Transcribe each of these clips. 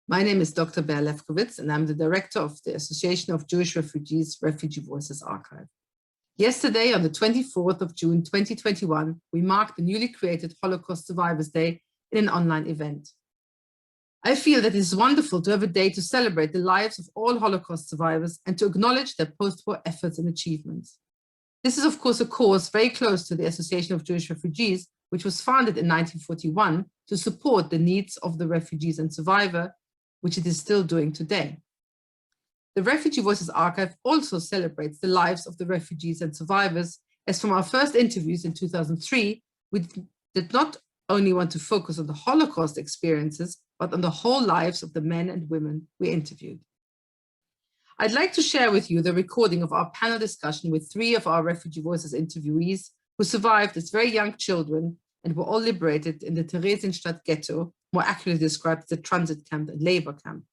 My name is Dr. Bea Lewkowicz, and I'm the director of the Association of Jewish Refugees Refugee Voices Archive. Yesterday, on the 24th of June 2021, we marked the newly created Holocaust Survivors Day in an online event. I feel that it is wonderful to have a day to celebrate the lives of all Holocaust survivors and to acknowledge their post-war efforts and achievements. This is, of course, a cause very close to the Association of Jewish Refugees, which was founded in 1941 to support the needs of the refugees and survivors, which it is still doing today. The Refugee Voices Archive also celebrates the lives of the refugees and survivors, as from our first interviews in 2003, we did not only want to focus on the Holocaust experiences, but on the whole lives of the men and women we interviewed. I'd like to share with you the recording of our panel discussion with 3 of our Refugee Voices interviewees who survived as very young children and were all liberated in the Theresienstadt ghetto, more accurately described as a transit camp and labor camp.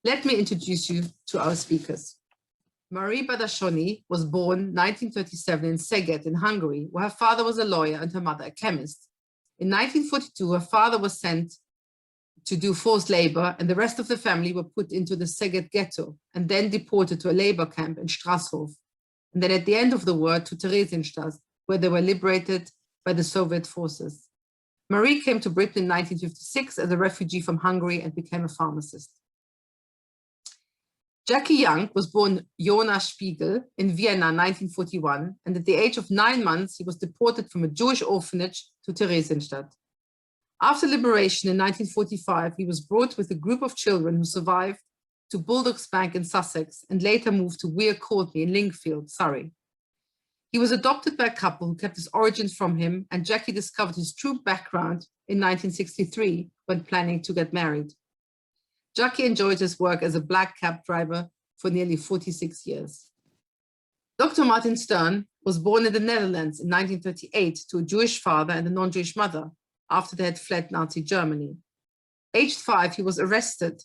Let me introduce you to our speakers. Marie Badacsonyi was born 1937 in Szeged in Hungary, where her father was a lawyer and her mother a chemist. In 1942, her father was sent to do forced labor, and the rest of the family were put into the Szeged ghetto and then deported to a labor camp in Strasshof. And then at the end of the war to Theresienstadt, where they were liberated by the Soviet forces. Marie came to Britain in 1956 as a refugee from Hungary and became a pharmacist. Jackie Young was born Jonas Spiegel in Vienna in 1941, and at the age of 9 months, he was deported from a Jewish orphanage to Theresienstadt. After liberation in 1945, he was brought with a group of children who survived to Bulldogs Bank in Sussex and later moved to Weir Courtney in Lingfield, Surrey. He was adopted by a couple who kept his origins from him, and Jackie discovered his true background in 1963 when planning to get married. Jackie enjoyed his work as a black cab driver for nearly 46 years. Dr. Martin Stern was born in the Netherlands in 1938 to a Jewish father and a non-Jewish mother after they had fled Nazi Germany. Aged 5, he was arrested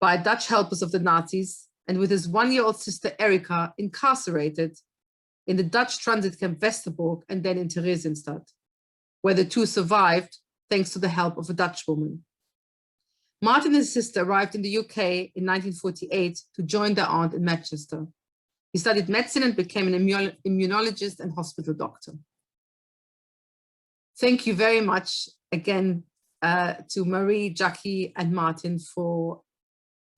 by Dutch helpers of the Nazis and with his 1-year-old sister Erika incarcerated in the Dutch transit camp Westerbork and then in Theresienstadt, where the 2 survived thanks to the help of a Dutch woman. Martin and his sister arrived in the UK in 1948 to join their aunt in Manchester. He studied medicine and became an immunologist and hospital doctor. Thank you very much again to Marie, Jackie, and Martin for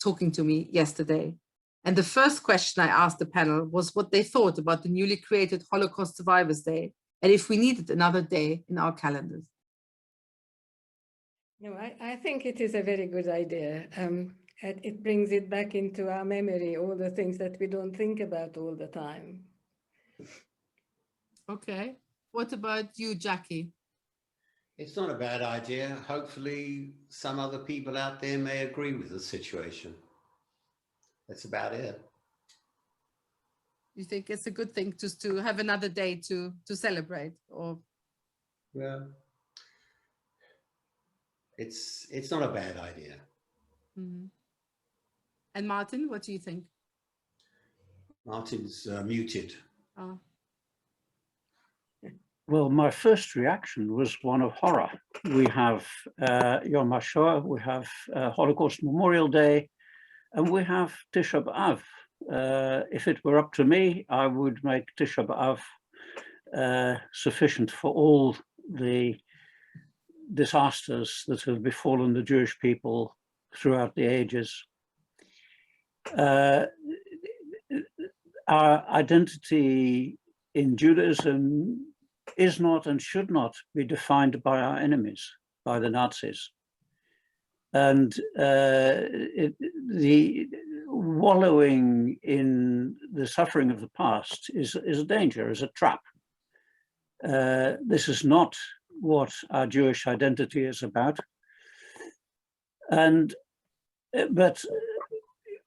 talking to me yesterday. And the first question I asked the panel was what they thought about the newly created Holocaust Survivors Day and if we needed another day in our calendars. No, I think it is a very good idea. It brings it back into our memory, all the things that we don't think about all the time. Okay. What about you, Jackie? It's not a bad idea. Hopefully some other people out there may agree with the situation. That's about it. You think it's a good thing just to have another day to celebrate, or? Yeah. It's not a bad idea. Mm-hmm. And Martin, what do you think? Martin's muted. Oh. Well, my first reaction was one of horror. We have Yom HaShoah, we have Holocaust Memorial Day, and we have Tisha B'Av. If it were up to me, I would make Tisha B'Av sufficient for all the disasters that have befallen the Jewish people throughout the ages. Our identity in Judaism is not and should not be defined by our enemies, by the Nazis. And the wallowing in the suffering of the past is a danger, is a trap. This is not what our Jewish identity is about. But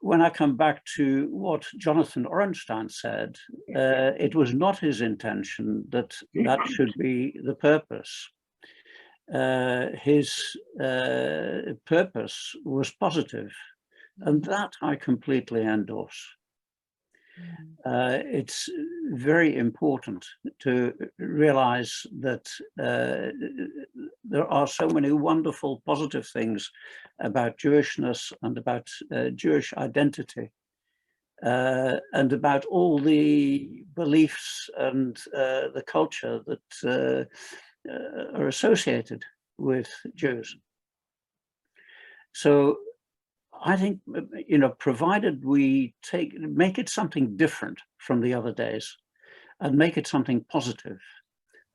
when I come back to what Jonathan Orenstein said, it was not his intention that that should be the purpose. His purpose was positive, and that I completely endorse. It's very important to realize that there are so many wonderful positive things about Jewishness and about Jewish identity and about all the beliefs and the culture that are associated with Jews. So I think, you know, provided we make it something different from the other days and make it something positive,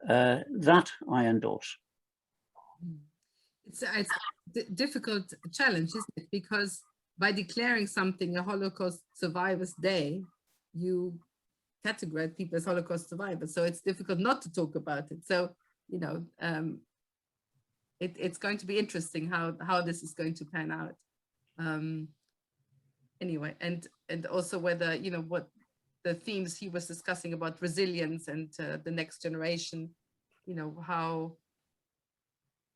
that I endorse. It's a difficult challenge, isn't it? Because by declaring something a Holocaust Survivors Day, you categorize people as Holocaust survivors. So it's difficult not to talk about it. So, you know, it's going to be interesting how this is going to pan out. Anyway, and also whether, you know, what the themes he was discussing about resilience and the next generation, you know, how,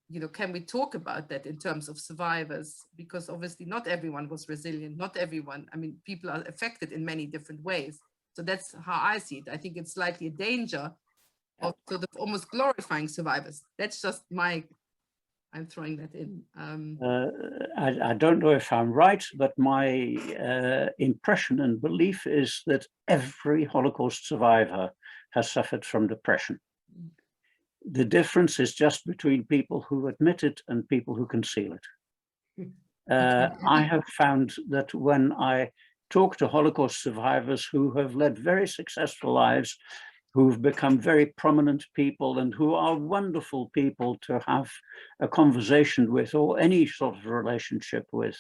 you know, can we talk about that in terms of survivors? Because obviously not everyone was resilient, not everyone, I mean, people are affected in many different ways. So that's how I see it. I think it's slightly a danger of sort of almost glorifying survivors. That's just I'm throwing that in. I don't know if I'm right, but my impression and belief is that every Holocaust survivor has suffered from depression. The difference is just between people who admit it and people who conceal it. I have found that when I talk to Holocaust survivors who have led very successful lives, who've become very prominent people and who are wonderful people to have a conversation with or any sort of relationship with,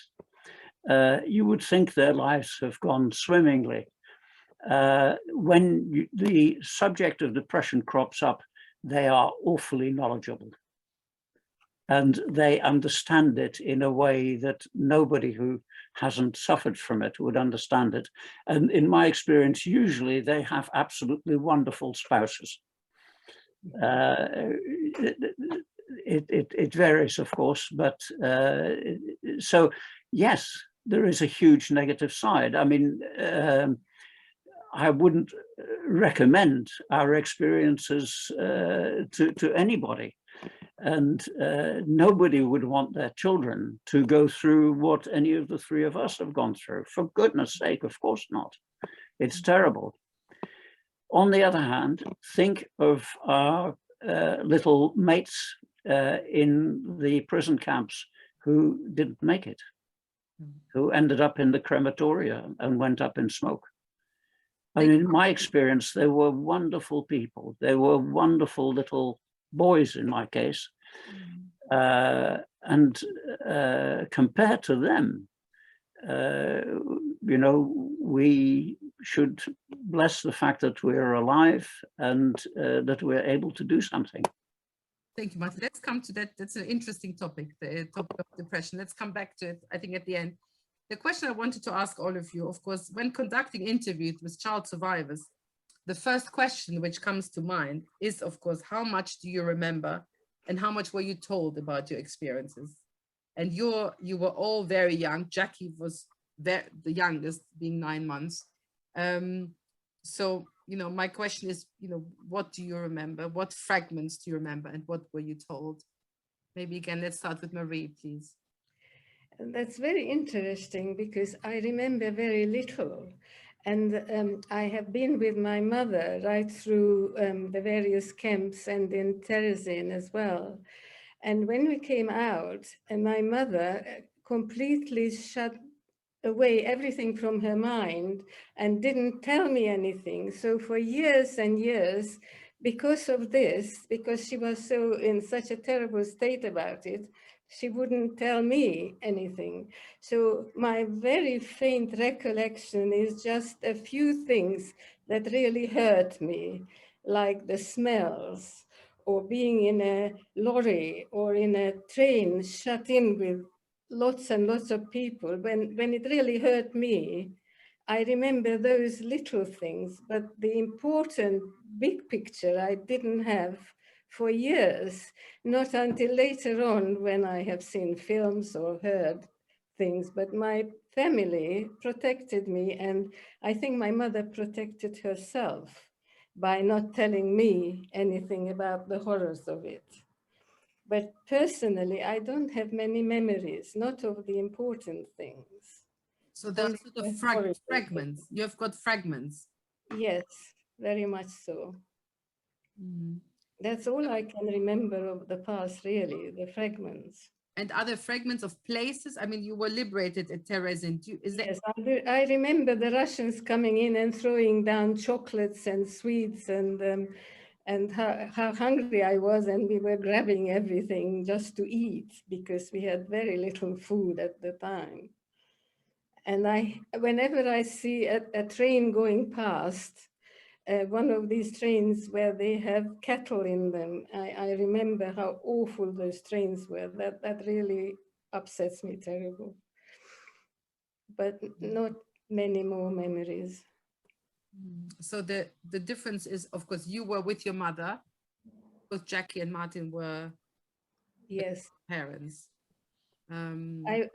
you would think their lives have gone swimmingly. When the subject of depression crops up, they are awfully knowledgeable. And they understand it in a way that nobody who hasn't suffered from it would understand it. And in my experience, usually they have absolutely wonderful spouses. It varies, of course, but so yes, there is a huge negative side. I mean, I wouldn't recommend our experiences to anybody. And nobody would want their children to go through what any of the three of us have gone through. For goodness sake, of course not. It's terrible. On the other hand, think of our little mates in the prison camps who didn't make it, who ended up in the crematoria and went up in smoke. I mean, in my experience, they were wonderful people. They were wonderful little boys in my case, and compared to them, you know, we should bless the fact that we're alive and that we're able to do something. Thank you, Martin. Let's come to that. That's an interesting topic, the topic of depression. Let's come back to it, I think, at the end. The question I wanted to ask all of you, of course, when conducting interviews with child survivors, the first question which comes to mind is, of course, how much do you remember and how much were you told about your experiences? And you were all very young. Jackie was the youngest, being 9 months. So, you know, my question is, you know, what do you remember? What fragments do you remember and what were you told? Maybe again, let's start with Marie, please. That's very interesting because I remember very little. And I have been with my mother right through the various camps and in Terezin as well. And when we came out, and my mother completely shut away everything from her mind and didn't tell me anything. So for years and years, because of this, because she was so in such a terrible state about it, she wouldn't tell me anything. So my very faint recollection is just a few things that really hurt me, like the smells, or being in a lorry or in a train shut in with lots and lots of people. When it really hurt me, I remember those little things, but the important big picture I didn't have for years, not until later on when I have seen films or heard things, but my family protected me, and I think my mother protected herself by not telling me anything about the horrors of it. But personally, I don't have many memories, not of the important things. So there are Only sort of the horrible fragments. You have got fragments. things. Yes, very much so. Mhm. That's all I can remember of the past, really, the fragments. And other fragments of places. I mean, you were liberated at Terezin. Is there? Yes, I remember the Russians coming in and throwing down chocolates and sweets, and how hungry I was, and we were grabbing everything just to eat because we had very little food at the time. And whenever I see a train going past, one of these trains where they have cattle in them, I remember how awful those trains were. That really upsets me terrible. But not many more memories. So the difference is, of course, you were with your mother. Both Jackie and Martin were Yes. parents.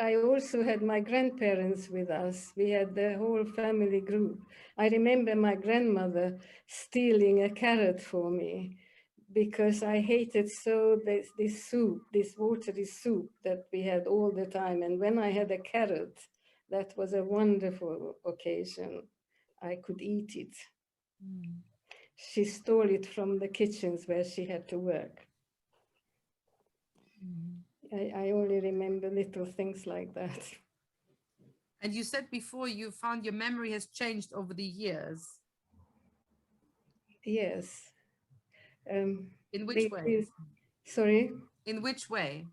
I also had my grandparents with us. We had the whole family group. I remember my grandmother stealing a carrot for me because I hated so this soup, this watery soup that we had all the time. And when I had a carrot, that was a wonderful occasion. I could eat it. She stole it from the kitchens where she had to work. I only remember little things like that. And you said before you found your memory has changed over the years. Yes. In which way? Sorry? In which way?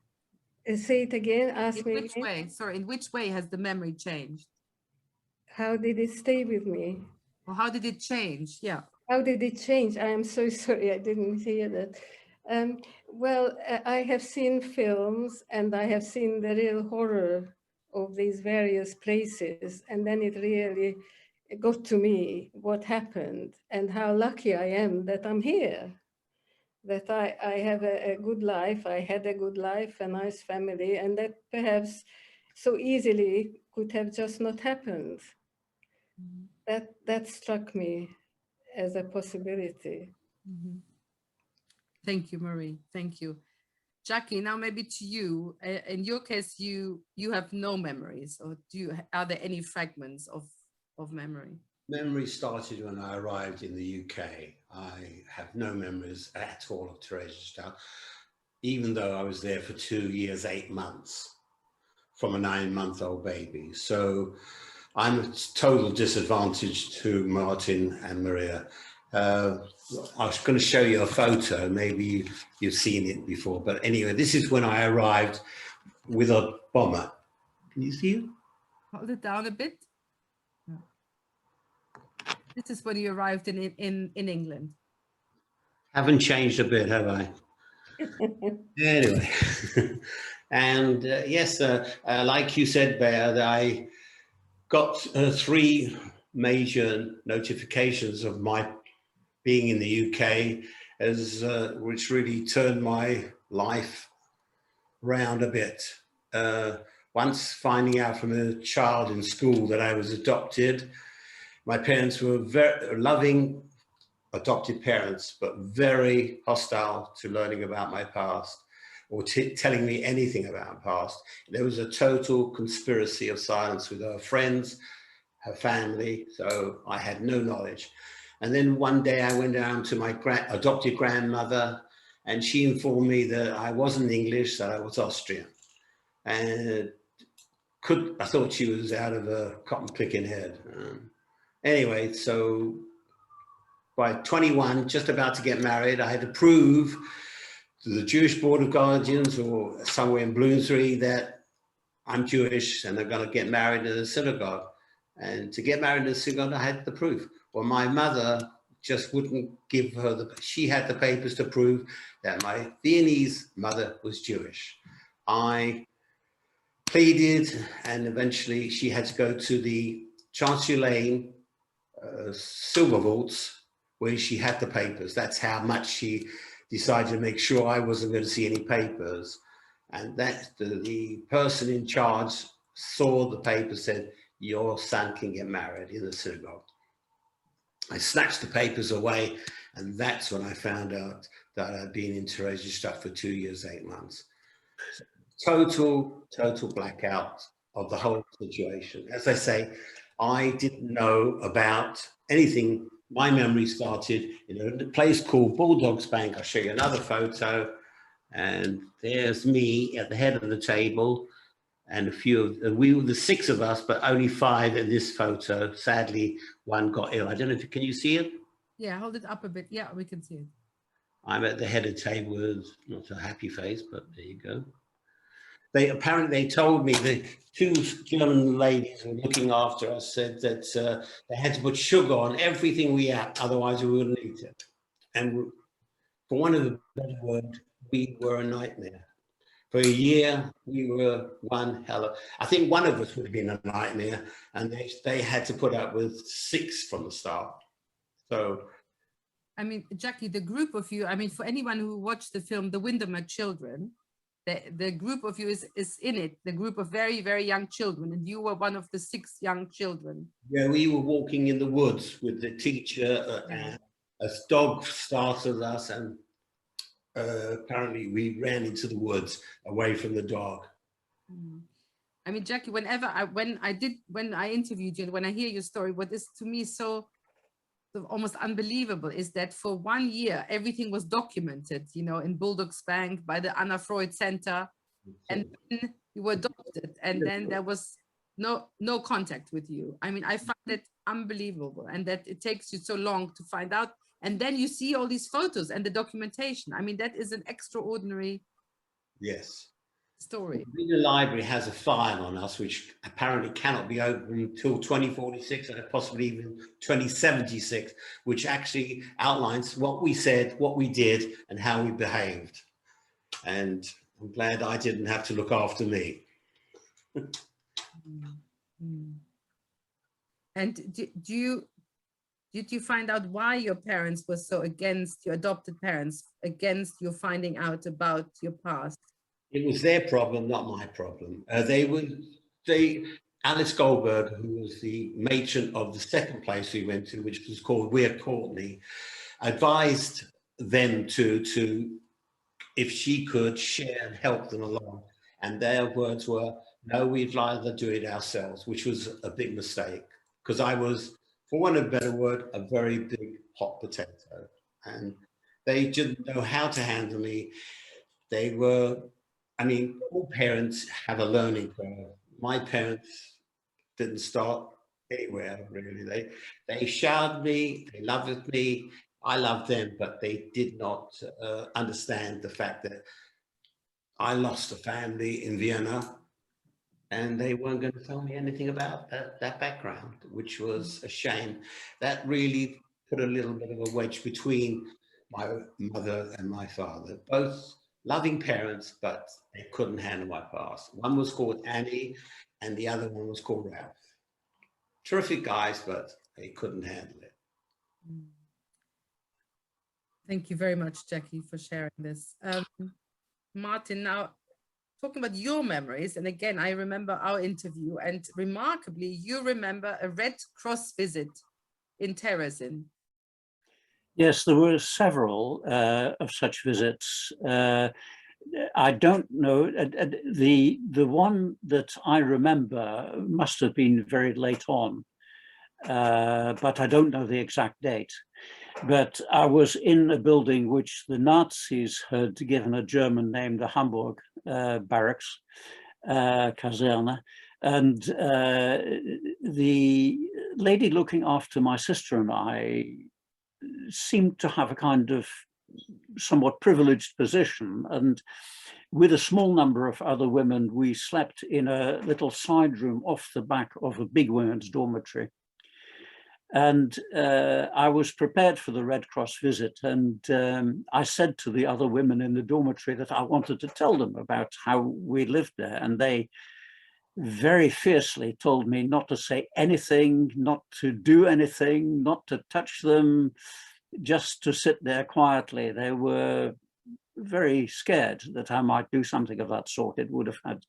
Say it again, ask In me which again. way? Sorry, in which way has the memory changed? How did it stay with me? Or how did it change? Yeah. How did it change? I am so sorry, I didn't hear that. Well, I have seen films and I have seen the real horror of these various places. And then it really got to me what happened and how lucky I am that I'm here, that I have a good life. I had a good life, a nice family, and that perhaps so easily could have just not happened. That struck me as a possibility. Thank you, Marie. Thank you. Jackie, now maybe to you. In your case, you have no memories, or are there any fragments of memory? Memory started when I arrived in the UK. I have no memories at all of Theresienstadt, even though I was there for 2 years, 8 months from a 9-month-old baby. So I'm a total disadvantage to Martin and Maria. I was going to show you a photo, maybe you've seen it before, but anyway, this is when I arrived with a bomber. Can you see it? Hold it down a bit. This is when you arrived in England. Haven't changed a bit, have I? Anyway, and yes, like you said, Bea, I got 3 major notifications of my being in the UK, which really turned my life round a bit. Once finding out from a child in school that I was adopted, my parents were very loving adopted parents, but very hostile to learning about my past or telling me anything about my past. There was a total conspiracy of silence with her friends, her family, so I had no knowledge. And then one day I went down to my adopted grandmother, and she informed me that I wasn't English, that I was Austrian. And I thought she was out of a cotton picking head. Anyway, so by 21, just about to get married, I had to prove to the Jewish Board of Guardians or somewhere in Bloomsbury that I'm Jewish and they're going to get married in a synagogue. And to get married in a synagogue, I had the proof. Well, my mother just wouldn't give her she had the papers to prove that my Viennese mother was Jewish. I pleaded, and eventually she had to go to the Chancery Lane silver vaults where she had the papers. That's how much she decided to make sure I wasn't going to see any papers. And that the person in charge saw the paper said, your son can get married in the synagogue. I snatched the papers away, and that's when I found out that I'd been in Theresienstadt for 2 years, 8 months. Total blackout of the whole situation. As I say, I didn't know about anything. My memory started in a place called Bulldogs Bank. I'll show you another photo. And there's me at the head of the table, and a few of, we were the 6 of us, but only 5 in this photo. Sadly, one got ill. I don't know if, can you see it? Yeah, hold it up a bit. Yeah, we can see it. I'm at the head of the table with not a happy face, but there you go. They told me, the 2 German ladies who were looking after us said that they had to put sugar on everything we ate, otherwise we wouldn't eat it. And for one of the better words, we were a nightmare. For a year, we were one hell of, I think one of us would have been a nightmare, and they had to put up with 6 from the start. So, I mean, Jackie, the group of you, I mean, for anyone who watched the film, The Windermere Children, the group of you is in it, the group of very, very young children, and you were one of the 6 young children. Yeah, we were walking in the woods with the teacher, and a dog startled us, and apparently we ran into the woods away from the dog. I mean, Jackie, when I interviewed you, and when I hear your story, what is to me so almost unbelievable is that for 1 year, everything was documented, you know, in Bulldogs Bank by the Anna Freud Center, and then you were adopted, and then there was no contact with you. I mean, I find it unbelievable, and that it takes you so long to find out. And then you see all these photos and the documentation. I mean, that is an extraordinary story. The library has a file on us, which apparently cannot be opened until 2046 and possibly even 2076, which actually outlines what we said, what we did, and how we behaved. And I'm glad I didn't have to look after me. And did you find out why your parents were so against, your adopted parents, against you finding out about your past? It was their problem, not my problem. Alice Goldberg, who was the matron of the second place we went to, which was called Weir Courtney, advised them to, if she could, share and help them along. And their words were, no, we'd rather do it ourselves, which was a big mistake, because I was, for want of a better word, a very big hot potato. And they didn't know how to handle me. They were, I mean, all parents have a learning curve. My parents didn't start anywhere, really. They showered me, they loved me, I loved them, but they did not understand the fact that I lost a family in Vienna, and they weren't going to tell me anything about that background, which was a shame. That really put a little bit of a wedge between my mother and my father, both loving parents, but they couldn't handle my past. One was called Annie, and the other one was called Ralph. Terrific guys, but they couldn't handle it. Thank you very much, Jackie, for sharing this. Martin, now talking about your memories, and again, I remember our interview, and remarkably, you remember a Red Cross visit in Terezin. Yes, there were several of such visits. I don't know, the one that I remember must have been very late on, but I don't know the exact date. But I was in a building which the Nazis had given a German name, the Hamburg barracks, Kaserne, and the lady looking after my sister and I seemed to have a kind of somewhat privileged position, and with a small number of other women, we slept in a little side room off the back of a big women's dormitory. And I was prepared for the Red Cross visit, and I said to the other women in the dormitory that I wanted to tell them about how we lived there, and they very fiercely told me not to say anything, not to do anything, not to touch them, just to sit there quietly. They were very scared that I might do something of that sort. It would have had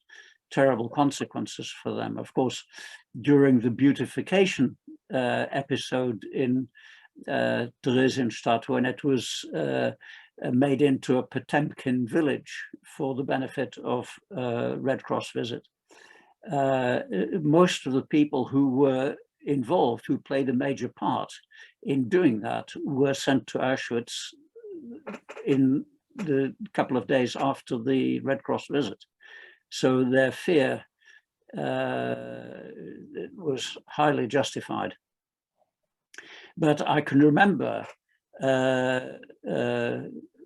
terrible consequences for them. Of course, during the beautification episode in Theresienstadt, when it was made into a Potemkin village for the benefit of Red Cross visit, most of the people who were involved, who played a major part in doing that, were sent to Auschwitz in the couple of days after the Red Cross visit. So their fear was highly justified. But I can remember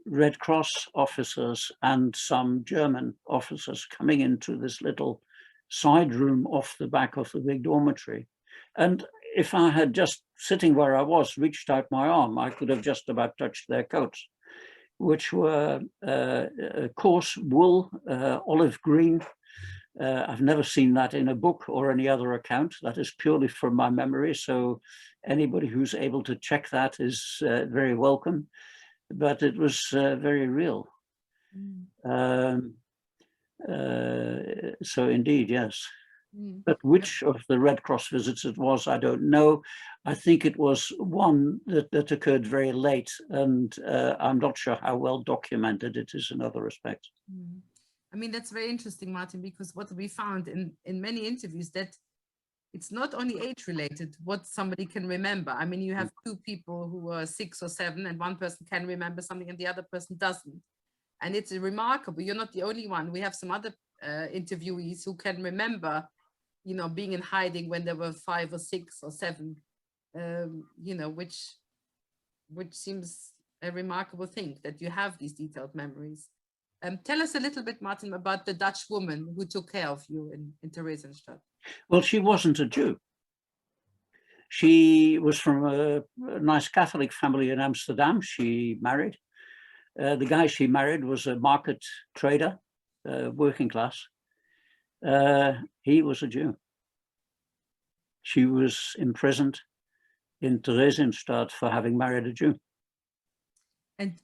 Red Cross officers and some German officers coming into this little side room off the back of the big dormitory. And if I had just, sitting where I was, reached out my arm, I could have just about touched their coats, which were coarse wool, olive green. I've never seen that in a book or any other account. That is purely from my memory. So anybody who's able to check that is very welcome. But it was very real. So indeed, yes. But which of the Red Cross visits it was, I don't know. I think it was one that occurred very late, and I'm not sure how well documented it is in other respects. I mean, that's very interesting, Martin, because what we found in many interviews, that it's not only age related, what somebody can remember. I mean, you have two people who are 6 or 7, and one person can remember something and the other person doesn't. And it's remarkable. You're not the only one. We have some other interviewees who can remember, you know, being in hiding when they were 5 or 6 or 7, you know, which seems a remarkable thing that you have these detailed memories. Tell us a little bit, Martin, about the Dutch woman who took care of you in Theresienstadt. Well, she wasn't a Jew. She was from a nice Catholic family in Amsterdam. She married. The guy she married was a market trader, working class. He was a Jew. She was imprisoned in Theresienstadt for having married a Jew. And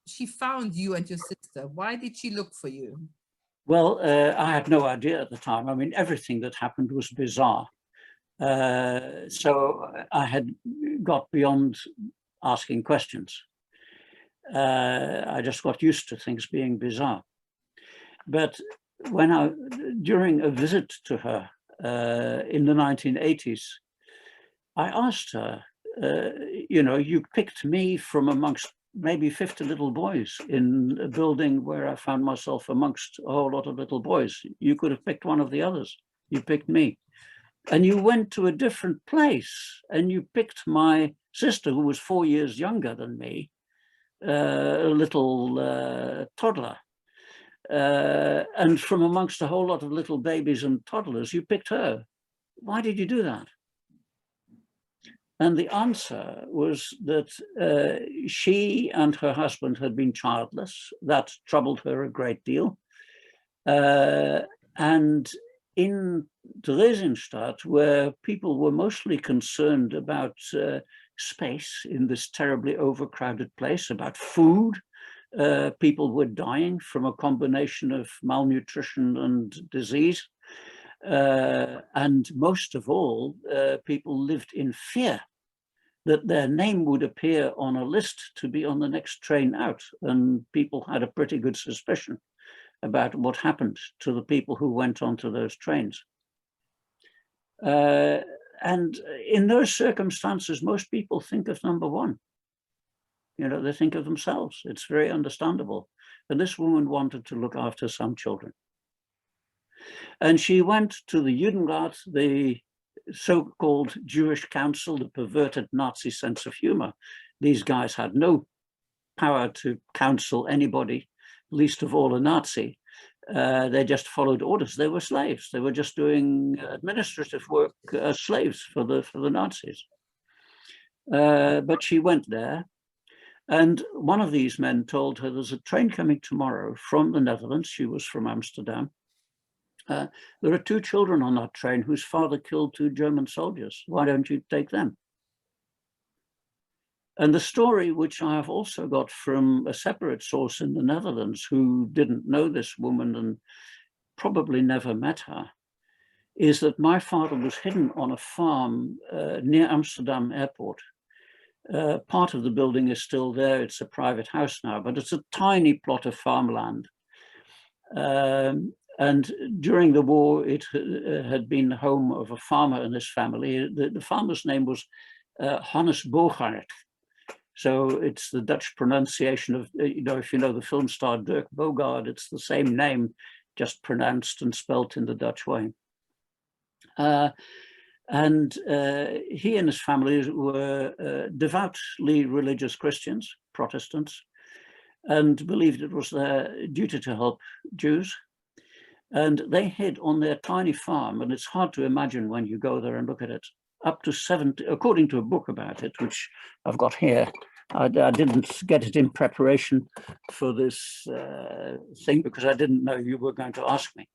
she found you and your sister. Why did she look for you? Well, I had no idea at the time. I mean, everything that happened was bizarre. So I had got beyond asking questions. I just got used to things being bizarre. But during a visit to her in the 1980s, I asked her, you know, you picked me from amongst maybe 50 little boys in a building where I found myself amongst a whole lot of little boys. You could have picked one of the others. You picked me. And you went to a different place and you picked my sister, who was 4 years younger than me, a little toddler. And from amongst a whole lot of little babies and toddlers, you picked her. Why did you do that? And the answer was that she and her husband had been childless. That troubled her a great deal. And in Theresienstadt, where people were mostly concerned about space in this terribly overcrowded place, about food, people were dying from a combination of malnutrition and disease. And most of all, people lived in fear that their name would appear on a list to be on the next train out. And people had a pretty good suspicion about what happened to the people who went onto those trains. And in those circumstances, most people think of number one. You know, they think of themselves. It's very understandable. And this woman wanted to look after some children. And she went to the Judenrat, the so-called Jewish council, the perverted Nazi sense of humor. These guys had no power to counsel anybody, least of all a Nazi. They just followed orders. They were slaves. They were just doing administrative work as slaves for the Nazis. But she went there, and one of these men told her, there's a train coming tomorrow from the Netherlands. She was from Amsterdam. There are 2 children on that train whose father killed 2 German soldiers. Why don't you take them? And the story, which I have also got from a separate source in the Netherlands, who didn't know this woman and probably never met her, is that my father was hidden on a farm near Amsterdam airport. Part of the building is still there. It's a private house now, but it's a tiny plot of farmland. And during the war, it had been the home of a farmer and his family. The farmer's name was Hannes Bogaert. So it's the Dutch pronunciation of, if you know the film star Dirk Bogarde, it's the same name, just pronounced and spelt in the Dutch way. And he and his family were devoutly religious Christians, Protestants, and believed it was their duty to help Jews. And they hid on their tiny farm, and it's hard to imagine when you go there and look at it, up to 70, according to a book about it, which I've got here. I didn't get it in preparation for this thing because I didn't know you were going to ask me.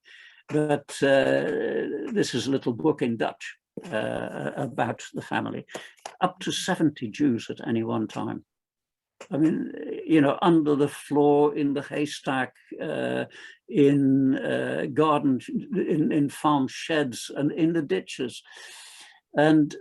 But this is a little book in Dutch about the family. Up to 70 Jews at any one time. I mean, under the floor, in the haystack, in garden, in farm sheds, and in the ditches. And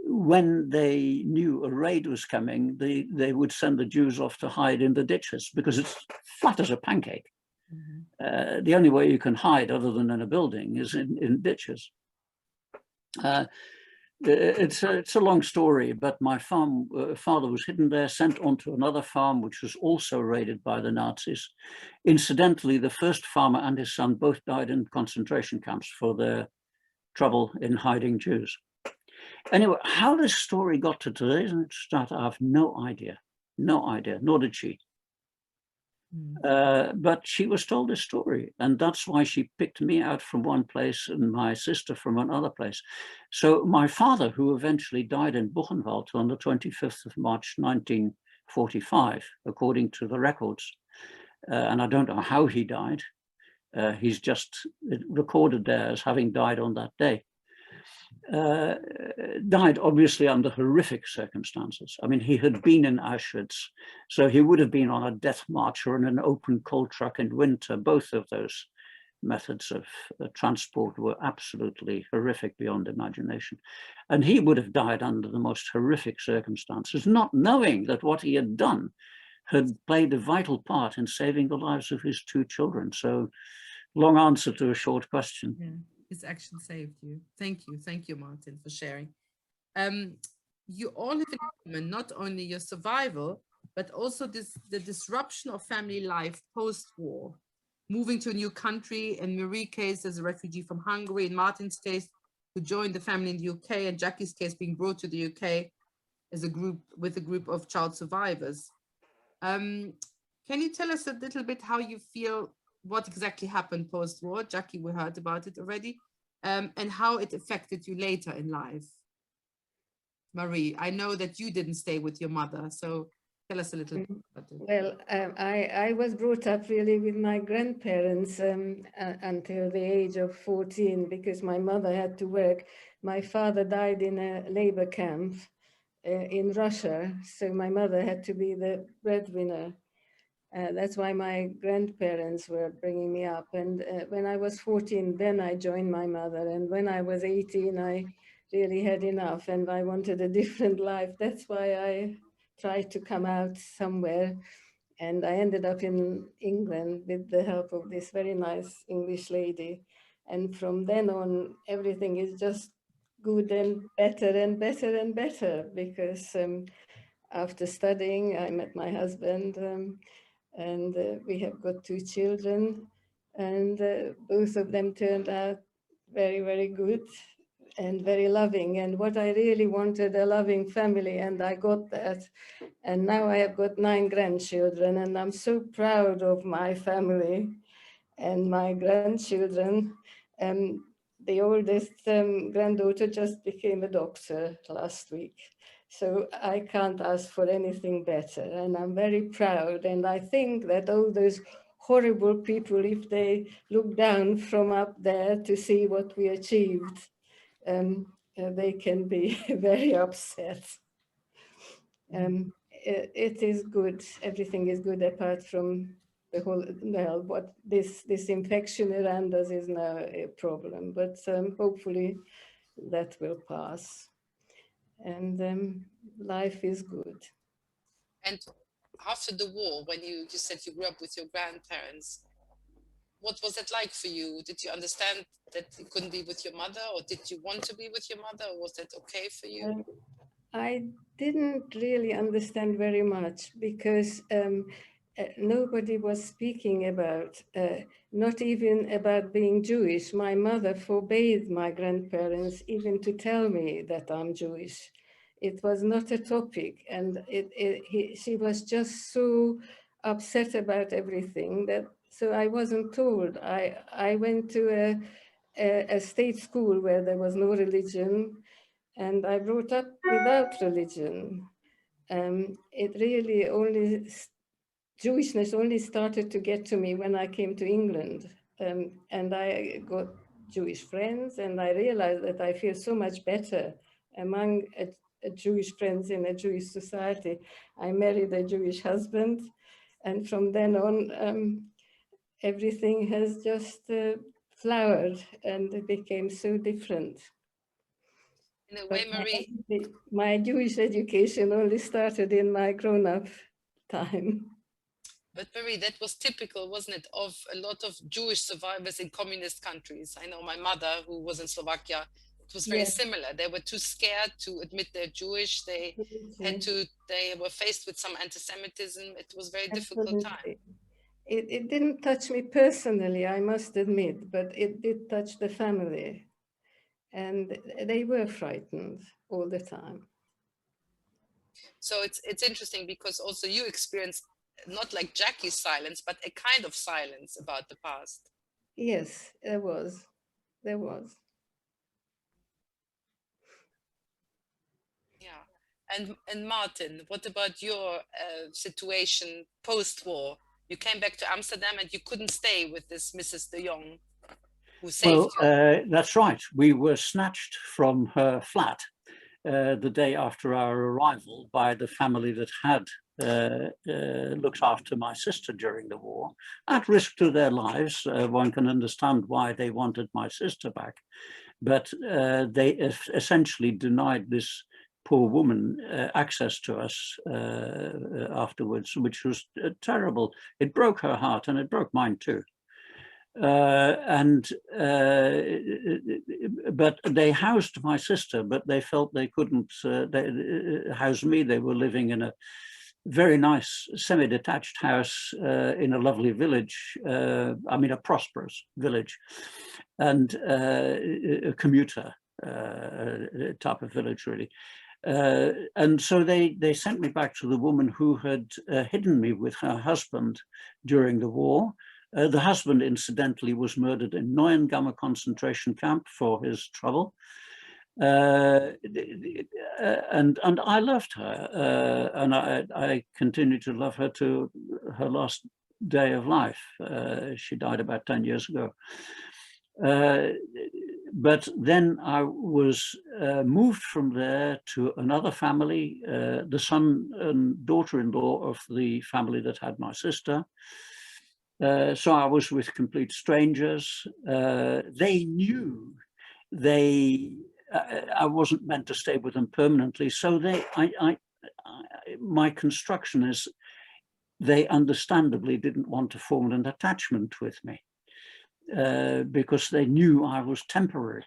when they knew a raid was coming, they would send the Jews off to hide in the ditches because it's flat as a pancake. Mm-hmm. The only way you can hide other than in a building is in ditches. It's a long story, but my father was hidden there, sent on to another farm, which was also raided by the Nazis. Incidentally, the first farmer and his son both died in concentration camps for their trouble in hiding Jews. Anyway, how this story got to today's start, I have no idea, nor did she. But she was told this story, and that's why she picked me out from one place and my sister from another place. So my father, who eventually died in Buchenwald on the 25th of March, 1945, according to the records, and I don't know how he died, he's just recorded there as having died on that day. Died obviously under horrific circumstances. I mean, he had been in Auschwitz, so he would have been on a death march or in an open coal truck in winter. Both of those methods of transport were absolutely horrific beyond imagination. And he would have died under the most horrific circumstances, not knowing that what he had done had played a vital part in saving the lives of his two children. So, long answer to a short question. Yeah. His action saved you. Thank you, Martin, for sharing. You all have in common not only your survival, but also the disruption of family life post-war. Moving to a new country, in Marie's case as a refugee from Hungary, in Martin's case, who joined the family in the UK, and Jackie's case being brought to the UK as a group with a group of child survivors. Can you tell us a little bit how you feel, what exactly happened post-war? Jackie, we heard about it already, and how it affected you later in life. Marie, I know that you didn't stay with your mother, so tell us a little bit about it. Well, I was brought up really with my grandparents until the age of 14 because my mother had to work. My father died in a labor camp in Russia, so my mother had to be the breadwinner. That's why my grandparents were bringing me up. And when I was 14, then I joined my mother. And when I was 18, I really had enough and I wanted a different life. That's why I tried to come out somewhere. And I ended up in England with the help of this very nice English lady. And from then on, everything is just good and better and better and better because after studying, I met my husband. And we have got two children, and both of them turned out very, very good and very loving. And what I really wanted, a loving family, and I got that. And now I have got 9 grandchildren, and I'm so proud of my family and my grandchildren. The oldest granddaughter just became a doctor last week. So I can't ask for anything better, and I'm very proud. And I think that all those horrible people, if they look down from up there to see what we achieved, they can be very upset. It is good. Everything is good apart from the whole, well, what this infection around us is now a problem, but hopefully that will pass. And life is good. And after the war, when you said you grew up with your grandparents, what was it like for you? Did you understand that you couldn't be with your mother, or did you want to be with your mother, or was that okay for you? I didn't really understand very much because nobody was speaking about, not even about being Jewish. My mother forbade my grandparents even to tell me that I'm Jewish. It was not a topic, and she was just so upset about everything that, so I wasn't told. I went to a state school where there was no religion, and I brought up without religion. It really only, Jewishness only started to get to me when I came to England. And I got Jewish friends, and I realized that I feel so much better among a Jewish friends in a Jewish society. I married a Jewish husband, and from then on, everything has just flowered, and it became so different. In a way, Marie, My Jewish education only started in my grown-up time. but Marie, that was typical, wasn't it, of a lot of Jewish survivors in communist countries. I know my mother, who was in Slovakia, it was very similar. They were too scared to admit they're Jewish. They were faced with some anti-Semitism. It was a very difficult time. It didn't touch me personally, I must admit, but it did touch the family. And they were frightened all the time. So it's interesting because also you experienced not like Jackie's silence, but a kind of silence about the past. Yes, there was. Yeah. And Martin, what about your situation post-war? You came back to Amsterdam and you couldn't stay with this Mrs. de Jong, who saved you. That's right. We were snatched from her flat the day after our arrival by the family that had looked after my sister during the war, at risk to their lives. One can understand why they wanted my sister back, but they essentially denied this poor woman access to us afterwards, which was terrible. It broke her heart, and it broke mine too. But they housed my sister, but they felt they couldn't house me. They were living in a very nice semi-detached house in a lovely village, I mean a prosperous village, and a commuter type of village, really. And so they sent me back to the woman who had hidden me with her husband during the war. The husband, incidentally, was murdered in Neuengamme concentration camp for his trouble. And I loved her, and I continue to love her to her last day of life. She died about 10 years ago. But then I was moved from there to another family, the son and daughter-in-law of the family that had my sister. So I was with complete strangers. They knew I wasn't meant to stay with them permanently. So my construction is they understandably didn't want to form an attachment with me because they knew I was temporary.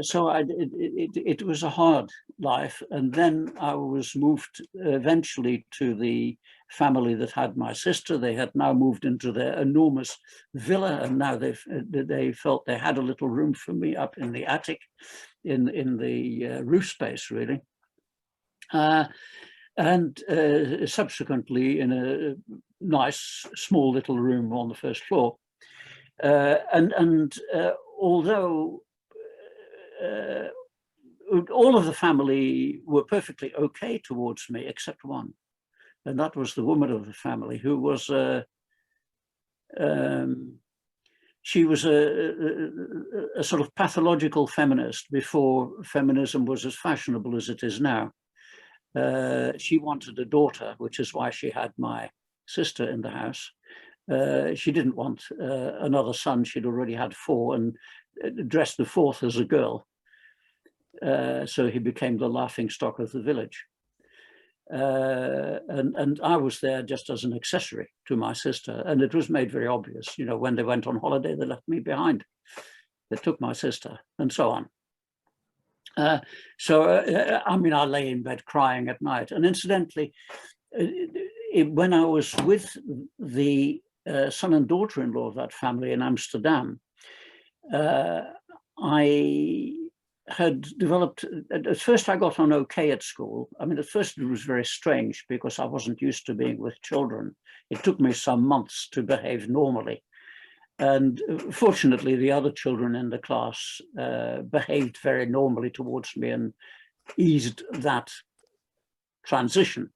So it was a hard life. And then I was moved eventually to the family that had my sister. They had now moved into their enormous villa, and now they felt they had a little room for me up in the attic, in the roof space, really. And subsequently in a nice small little room on the first floor. Although all of the family were perfectly okay towards me, except one, and that was the woman of the family, who was she was a sort of pathological feminist before feminism was as fashionable as it is now. She wanted a daughter, which is why she had my sister in the house. She didn't want another son. She'd already had 4 and dressed the 4th as a girl. So he became the laughing stock of the village. And I was there just as an accessory to my sister. And it was made very obvious, you know, when they went on holiday, they left me behind. They took my sister and so on. I mean, I lay in bed crying at night. And incidentally, when I was with the son and daughter-in-law of that family in Amsterdam, I had developed, at first I got on okay at school. I mean, at first it was very strange because I wasn't used to being with children. It took me some months to behave normally. And fortunately, the other children in the class behaved very normally towards me and eased that transition.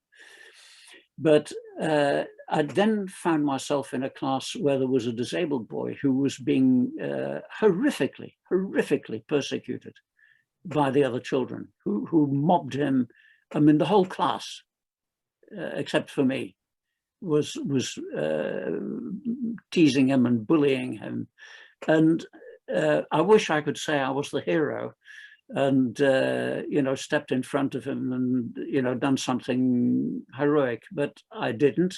But I then found myself in a class where there was a disabled boy who was being horrifically persecuted by the other children who mobbed him. I mean, the whole class, except for me, was teasing him and bullying him. And I wish I could say I was the hero and, you know, stepped in front of him and, you know, done something heroic, but I didn't.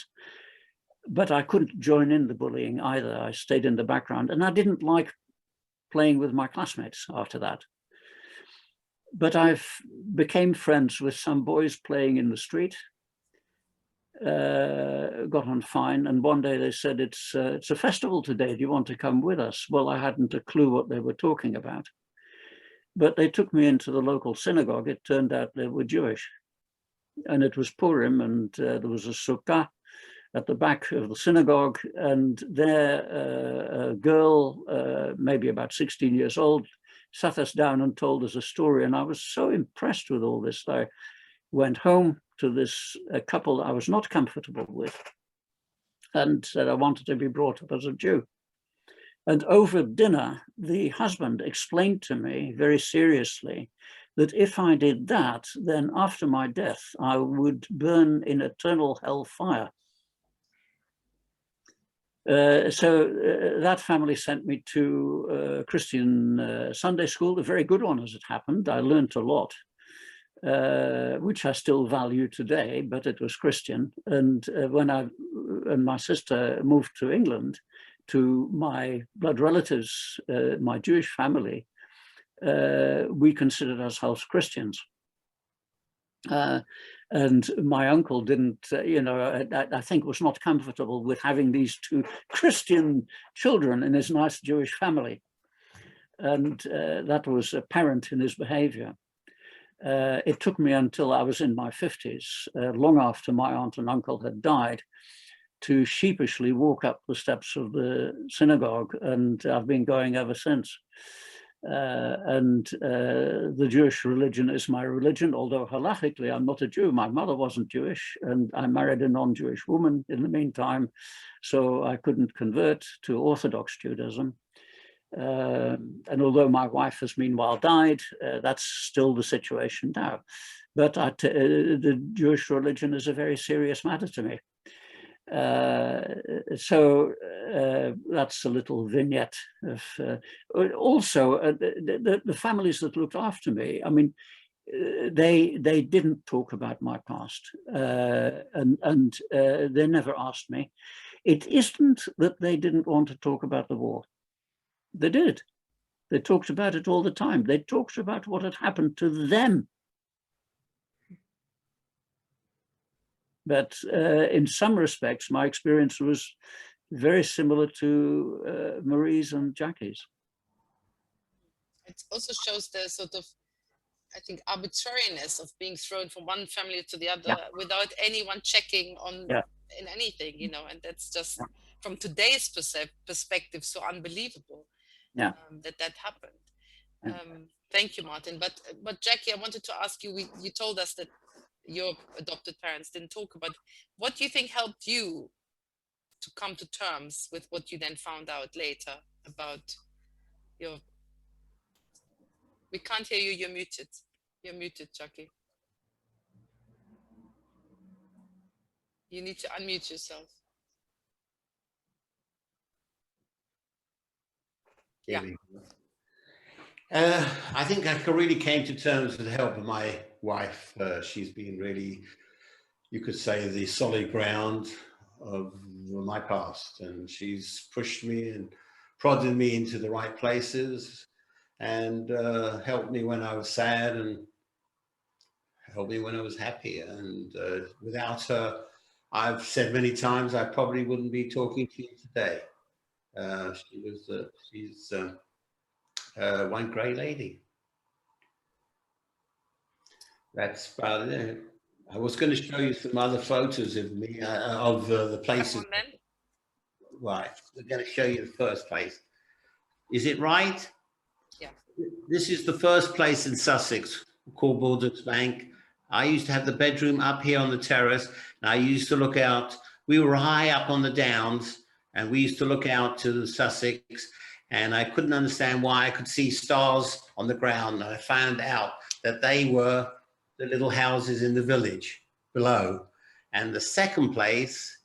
But I couldn't join in the bullying either. I stayed in the background and I didn't like playing with my classmates after that. But I became friends with some boys playing in the street, got on fine. And one day they said, it's a festival today. Do you want to come with us? Well, I hadn't a clue what they were talking about. But they took me into the local synagogue. It turned out they were Jewish. And it was Purim, and there was a sukkah at the back of the synagogue. And there, a girl, maybe about 16 years old, sat us down and told us a story. And I was so impressed with all this that I went home to this couple I was not comfortable with and said I wanted to be brought up as a Jew. And over dinner, the husband explained to me very seriously that if I did that, then after my death, I would burn in eternal hellfire. That family sent me to Christian Sunday school, a very good one as it happened. I learned a lot, which I still value today, but it was Christian. And when I and my sister moved to England, to my blood relatives, my Jewish family, we considered ourselves Christians. And my uncle didn't, you know, I think was not comfortable with having these 2 Christian children in his nice Jewish family. And that was apparent in his behavior. It took me until I was in my 50s, long after my aunt and uncle had died, to sheepishly walk up the steps of the synagogue, and I've been going ever since. The Jewish religion is my religion, although halachically I'm not a Jew. My mother wasn't Jewish, and I married a non-Jewish woman in the meantime, so I couldn't convert to Orthodox Judaism. And although my wife has meanwhile died, that's still the situation now. But the Jewish religion is a very serious matter to me. That's a little vignette of also the families that looked after me. I mean, they didn't talk about my past, and they never asked me. It isn't that they didn't want to talk about the war. They did. They talked about it all the time. They talked about what had happened to them. But in some respects, my experience was very similar to Marie's and Jackie's. It also shows the sort of, I think, arbitrariness of being thrown from one family to the other without anyone checking on in anything, you know, and that's just from today's perspective so unbelievable that happened. Thank you, Martin. But Jackie, I wanted to ask you, you told us that your adopted parents didn't talk about. What do you think helped you to come to terms with what you then found out later about your... We can't hear you, you're muted. You're muted, Jackie. You need to unmute yourself. giving. I think I really came to terms with the help of my wife. She's been really, you could say, the solid ground of my past, and she's pushed me and prodded me into the right places, and helped me when I was sad and helped me when I was happy. And without her, I've said many times, I probably wouldn't be talking to you today. She's one great lady. That's about it. I was going to show you some other photos of me, of the places. Right, we're going to show you the first place. Is it right? Yeah. This is the first place in Sussex called Baldock's Bank. I used to have the bedroom up here on the terrace, and I used to look out. We were high up on the downs, and we used to look out to the Sussex, and I couldn't understand why I could see stars on the ground. And I found out that they were the little houses in the village below. And the second place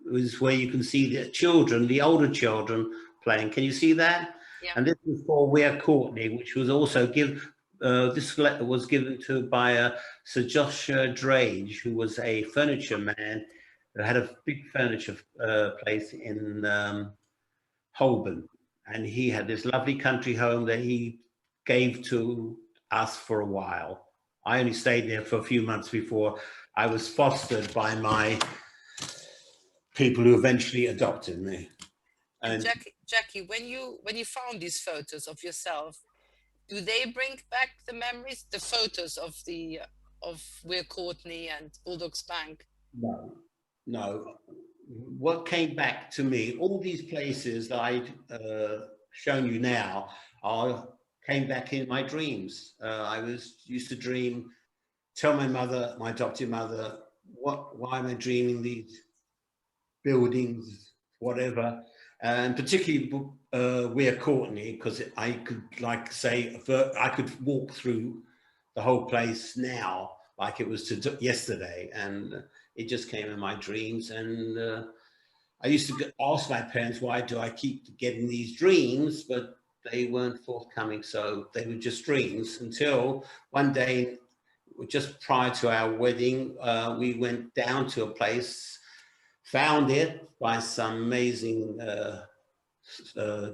was where you can see the children, the older children playing. Can you see that? Yeah. And this was for Weir Courtney, which was also this letter was given to by Sir Joshua Drage, who was a furniture man who had a big furniture place in Holborn. And he had this lovely country home that he gave to us for a while. I only stayed there for a few months before I was fostered by my people who eventually adopted me. And Jackie, when you found these photos of yourself, do they bring back the memories, the photos of Weir Courtney and Baldock's Bank? No. What came back to me, all these places that I've shown you now, came back in my dreams. I used to dream, tell my mother, my adopted mother, why am I dreaming these buildings, whatever, and particularly Weir Courtney, because I could, like, say, I could walk through the whole place now like it was yesterday, and it just came in my dreams. And I used to ask my parents, why do I keep getting these dreams? But they weren't forthcoming, so they were just dreams, until one day, just prior to our wedding, we went down to a place, found it by some amazing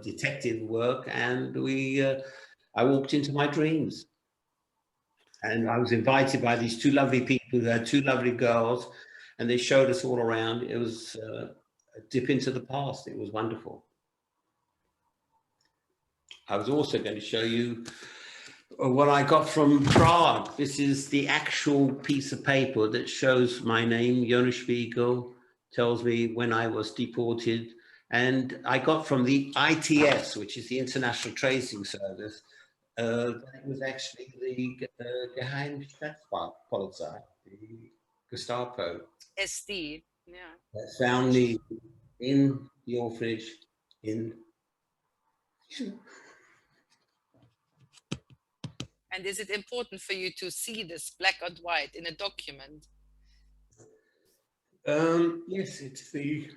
detective work, and I walked into my dreams. And I was invited by these two lovely people who had two lovely girls, and they showed us all around. It was a dip into the past. It was wonderful. I was also going to show you what I got from Prague. This is the actual piece of paper that shows my name, Jonas Spiegel, tells me when I was deported. And I got from the ITS, which is the International Tracing Service. That was actually the Geheimstaatspolizei, the Gestapo. SD, yeah. That found me in the orphanage in. And is it important for you to see this black and white in a document? Yes, it's the.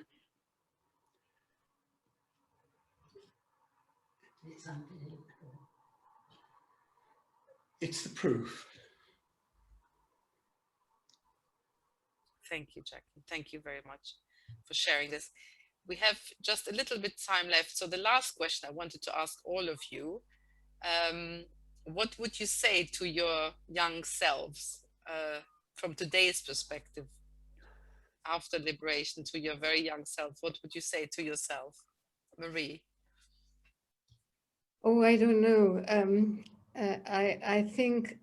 It's the proof. Thank you, Jackie. Thank you very much for sharing this. We have just a little bit time left. So the last question I wanted to ask all of you, what would you say to your young selves from today's perspective, after liberation, to your very young self? What would you say to yourself, Marie? Oh, I don't know. I think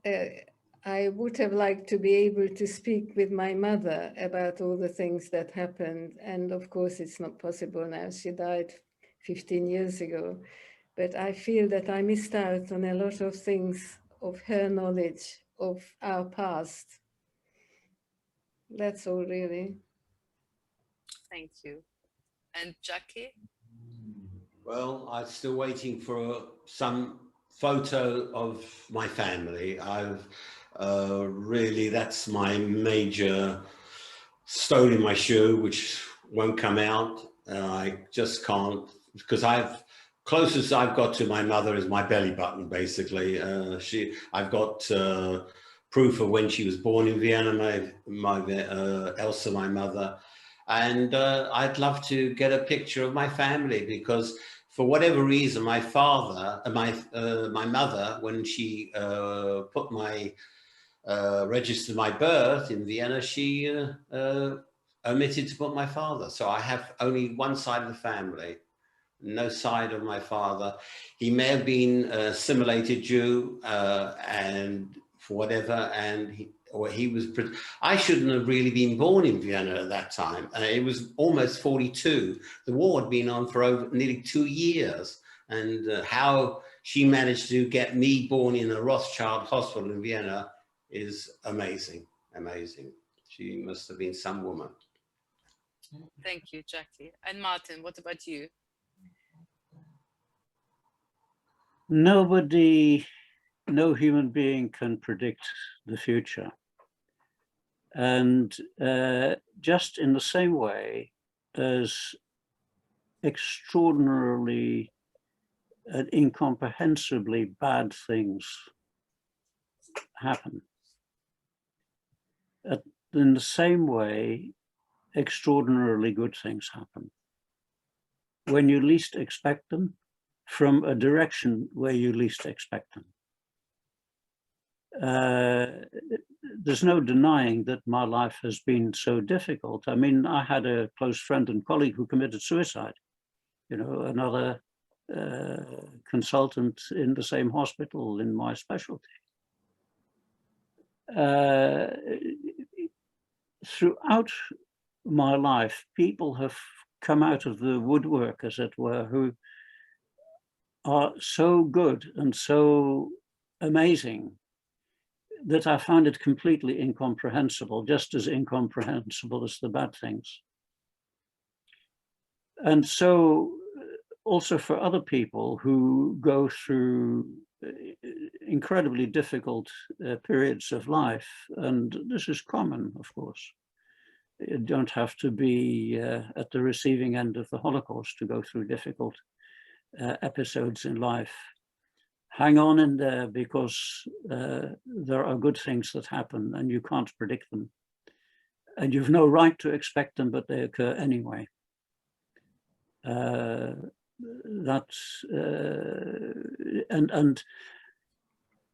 I would have liked to be able to speak with my mother about all the things that happened. And of course, it's not possible now. She died 15 years ago. But I feel that I missed out on a lot of things of her knowledge of our past. That's all, really. Thank you. And Jackie? Well, I'm still waiting for some photo of my family. I've really, that's my major stone in my shoe, which won't come out. I just can't, because I've closest I've got to my mother is my belly button, basically. I've got proof of when she was born in Vienna, Elsa, my mother. And I'd love to get a picture of my family, because for whatever reason, my father, my mother, when she put registered my birth in Vienna, she omitted to put my father. So I have only one side of the family, no side of my father. He may have been assimilated Jew, and for whatever, and he was. I shouldn't have really been born in Vienna at that time. It was almost 42. The war had been on for over nearly 2 years, and how she managed to get me born in a Rothschild hospital in Vienna is amazing, amazing. She must have been some woman. Thank you, Jackie. And Martin, what about you? Nobody, no human being can predict the future. And just in the same way as extraordinarily and incomprehensibly bad things happen, in the same way, extraordinarily good things happen. When you least expect them, from a direction where you least expect them. There's no denying that my life has been so difficult. I mean, I had a close friend and colleague who committed suicide, you know, another consultant in the same hospital in my specialty. Throughout my life, people have come out of the woodwork, as it were, who are so good and so amazing that I find it completely incomprehensible, just as incomprehensible as the bad things. And so also for other people who go through incredibly difficult periods of life, and this is common, of course. You don't have to be at the receiving end of the Holocaust to go through difficult episodes in life. Hang on in there, because there are good things that happen and you can't predict them. And you've no right to expect them, but they occur anyway. That's, and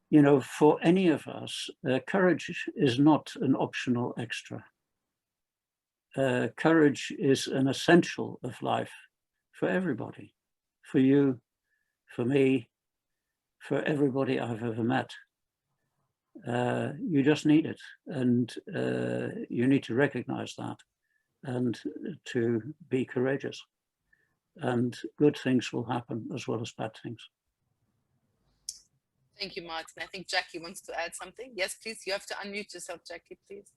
you know, for any of us, courage is not an optional extra. Courage is an essential of life for everybody, for you, for me, for everybody I've ever met. You just need it, and you need to recognize that and to be courageous, and good things will happen as well as bad things. Thank you, Martin. I think Jackie wants to add something. Yes, please. You have to unmute yourself, Jackie, please.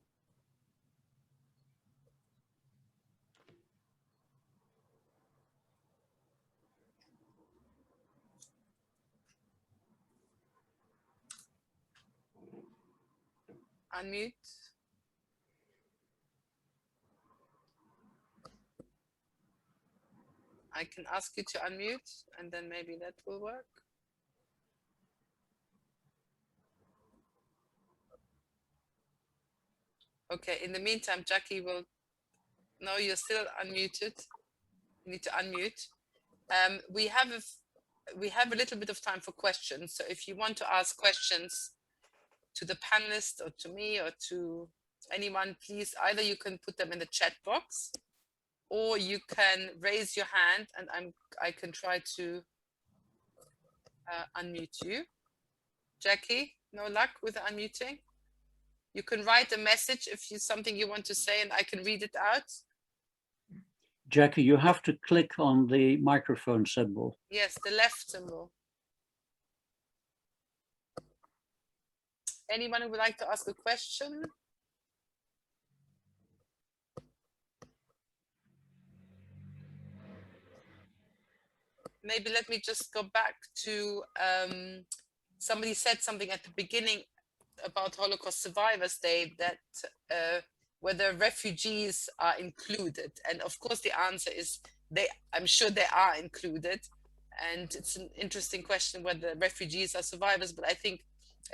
Unmute. I can ask you to unmute, and then maybe that will work. Okay, in the meantime, Jackie will, no, you're still unmuted. You need to unmute. We have a little bit of time for questions. So if you want to ask questions to the panelists or to me or to anyone, please, either you can put them in the chat box, or you can raise your hand and I can try to unmute you. Jackie, no luck with unmuting? You can write a message if you something you want to say and I can read it out. Jackie, you have to click on the microphone symbol. Yes, the left symbol. Anyone who would like to ask a question? Maybe let me just go back to somebody said something at the beginning about Holocaust Survivors Day, that whether refugees are included. And of course the answer is I'm sure they are included. And it's an interesting question whether refugees are survivors, but I think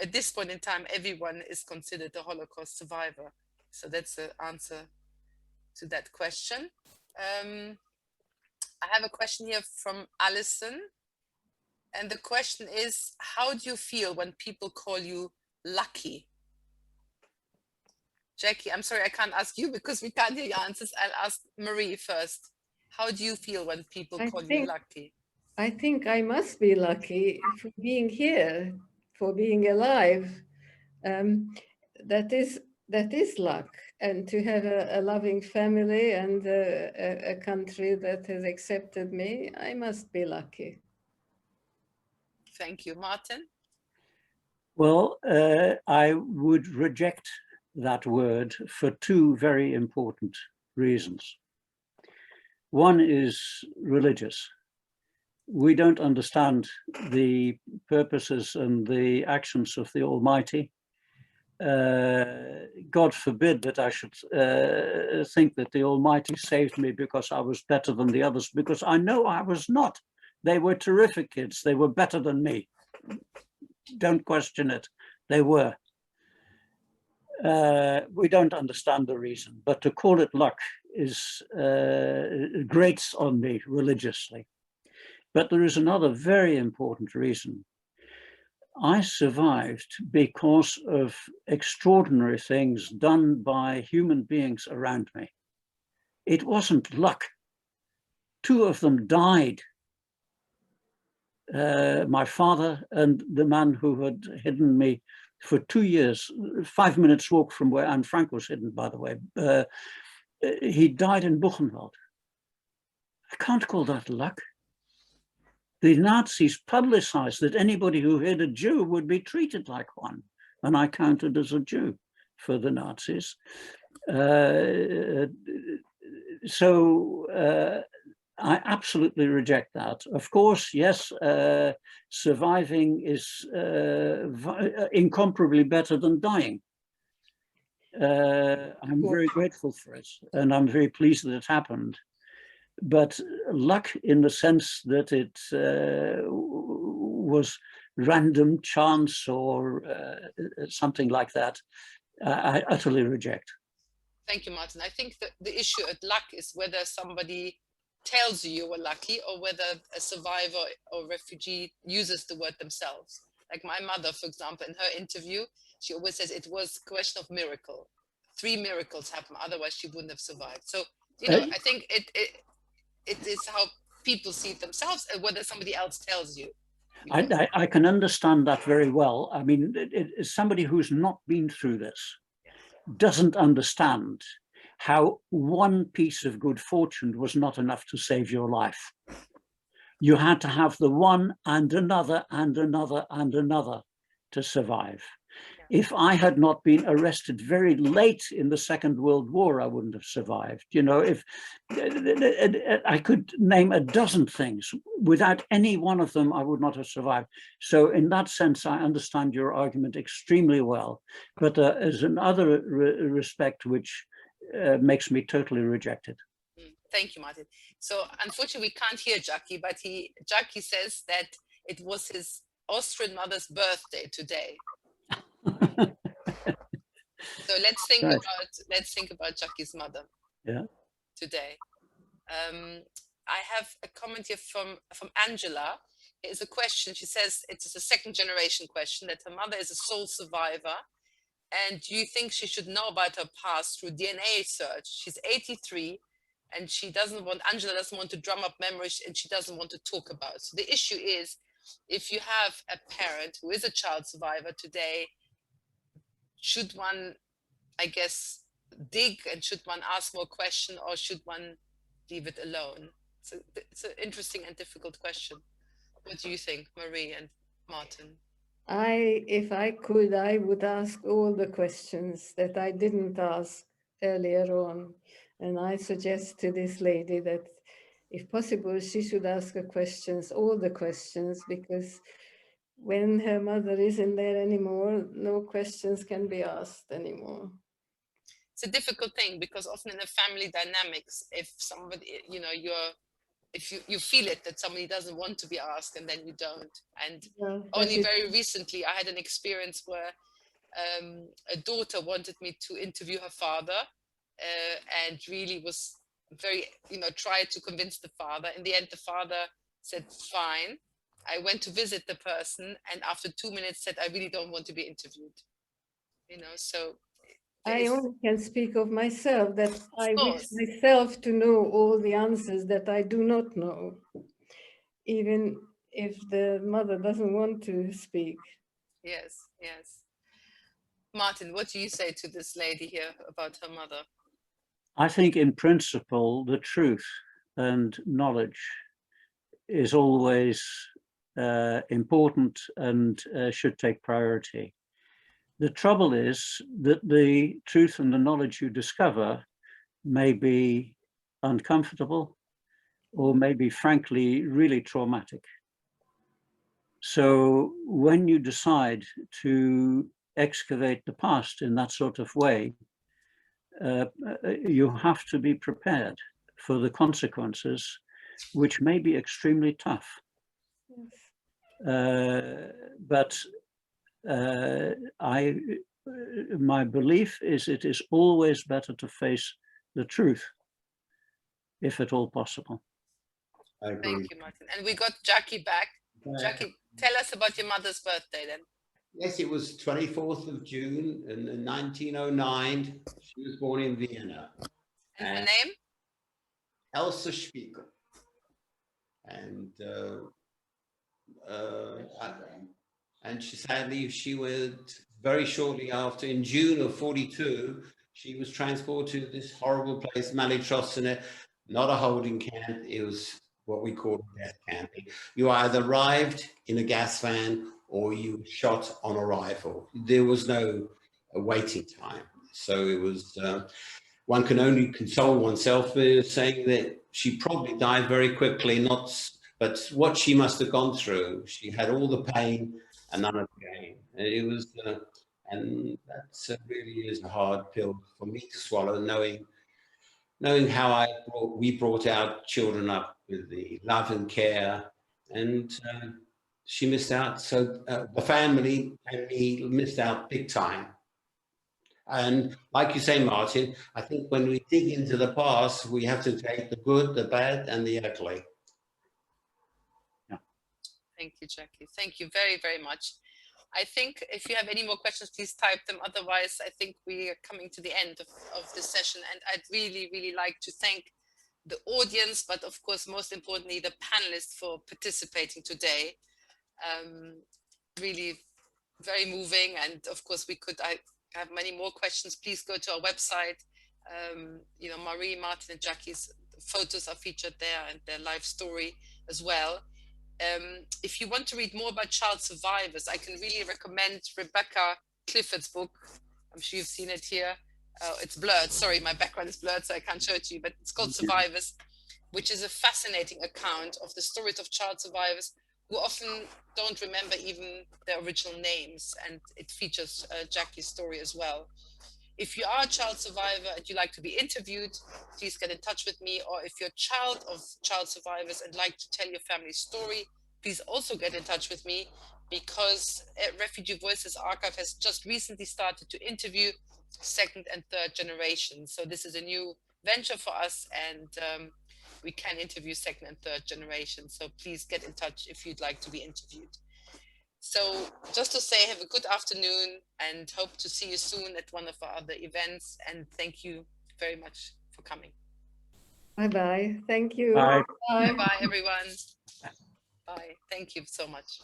at this point in time, everyone is considered a Holocaust survivor. So that's the answer to that question. I have a question here from Alison. And the question is, how do you feel when people call you lucky? Jackie, I'm sorry, I can't ask you because we can't hear your answers. I'll ask Marie first. How do you feel when people call you lucky? I think I must be lucky for being here, for being alive. That is luck, and to have a loving family and a country that has accepted me, I must be lucky. Thank you. Martin? Well, I would reject that word for two very important reasons. One is religious. We don't understand the purposes and the actions of the Almighty. God forbid that I should think that the Almighty saved me because I was better than the others, because I know I was not. They were terrific kids. They were better than me. Don't question it. They were. We don't understand the reason, but to call it luck is grates on me religiously. But there is another very important reason. I survived because of extraordinary things done by human beings around me. It wasn't luck. Two of them died. My father and the man who had hidden me for 2 years, 5 minutes walk from where Anne Frank was hidden, by the way. He died in Buchenwald. I can't call that luck. The Nazis publicized that anybody who hid a Jew would be treated like one. And I counted as a Jew for the Nazis. I absolutely reject that. Of course, yes, surviving is incomparably better than dying. I'm very grateful for it, and I'm very pleased that it happened. But luck in the sense that it was random chance or something like that, I utterly reject. Thank you, Martin. I think that the issue at luck is whether somebody tells you you were lucky or whether a survivor or refugee uses the word themselves. Like my mother, for example, in her interview, she always says it was a question of miracle. 3 miracles happened, otherwise she wouldn't have survived. So, you know, I think it is how people see it themselves and whether somebody else tells you. I can understand that very well. I mean, somebody who's not been through this doesn't understand how one piece of good fortune was not enough to save your life. You had to have the one and another and another and another to survive. If I had not been arrested very late in the Second World War, I wouldn't have survived. You know, if I could name a dozen things, without any one of them, I would not have survived. So in that sense, I understand your argument extremely well. But there's another respect which makes me totally reject it. Thank you, Martin. So unfortunately, we can't hear Jackie, but Jackie says that it was his Austrian mother's birthday today. So let's think about Jackie's mother. Yeah. Today. I have a comment here from Angela. It's a question. She says it's a second generation question, that her mother is a sole survivor. And do you think she should know about her past through DNA search? She's 83 and Angela doesn't want to drum up memories and she doesn't want to talk about it. So the issue is, if you have a parent who is a child survivor today, should one, I guess, dig and should one ask more questions or should one leave it alone? So it's an interesting and difficult question. What do you think, Marie and Martin? If I could, I would ask all the questions that I didn't ask earlier on. And I suggest to this lady that if possible, she should ask her questions, all the questions, because when her mother isn't there anymore, no questions can be asked anymore. It's a difficult thing because often in the family dynamics, if somebody, you know, you're if you feel it that somebody doesn't want to be asked, and then you don't. And Well, only very recently I had an experience where a daughter wanted me to interview her father, and really was very, tried to convince the father. In the end, the father said, fine. I went to visit the person, and after 2 minutes said, I really don't want to be interviewed. So I only can speak of myself, that I wish course. myself to know all the answers that I do not know, even if the mother doesn't want to speak. Yes, yes. Martin, what do you say to this lady here about her mother? I think in principle, the truth and knowledge is always important and should take priority. The trouble is that the truth and the knowledge you discover may be uncomfortable or maybe, frankly, really traumatic. So when you decide to excavate the past in that sort of way, you have to be prepared for the consequences, which may be extremely tough. But my belief is it is always better to face the truth, if at all possible. I agree. Thank you, Martin. And we got Jackie back. Jackie, tell us about your mother's birthday then. Yes, it was 24th of June in 1909. She was born in Vienna. And her name? Elsa Spiegel. And she went very shortly after, in June of 42, she was transported to this horrible place, Malitrosene, not a holding camp. It was what we call a death camp. You either arrived in a gas van or you shot on arrival. There was no waiting time. So it was, one can only console oneself with saying that she probably died very quickly, but what she must have gone through, she had all the pain and none of the gain. It was, and that really is a hard pill for me to swallow, knowing how we brought our children up with the love and care, and she missed out. So the family and me missed out big time. And like you say, Martin, I think when we dig into the past, we have to take the good, the bad, and the ugly. Yeah. Thank you, Jackie. Thank you very, very much. I think if you have any more questions, please type them. Otherwise, I think we are coming to the end of this session. And I'd really, really like to thank the audience, but of course, most importantly, the panelists for participating today. Really very moving. And of course, I have many more questions. Please go to our website. Marie, Martin, and Jackie's photos are featured there, and their life story as well. If you want to read more about child survivors, I can really recommend Rebecca Clifford's book. I'm sure you've seen it here. It's blurred. Sorry, my background is blurred, so I can't show it to you, but it's called Survivors, which is a fascinating account of the stories of child survivors who often don't remember even their original names. And it features Jackie's story as well. If you are a child survivor and you'd like to be interviewed, please get in touch with me. Or if you're a child of child survivors and like to tell your family's story, please also get in touch with me, because Refugee Voices Archive has just recently started to interview second and third generations. So this is a new venture for us, and we can interview second and third generations. So please get in touch if you'd like to be interviewed. So just to say, have a good afternoon and hope to see you soon at one of our other events. And thank you very much for coming. Bye-bye. Thank you. Bye. Bye-bye, everyone. Bye. Thank you so much.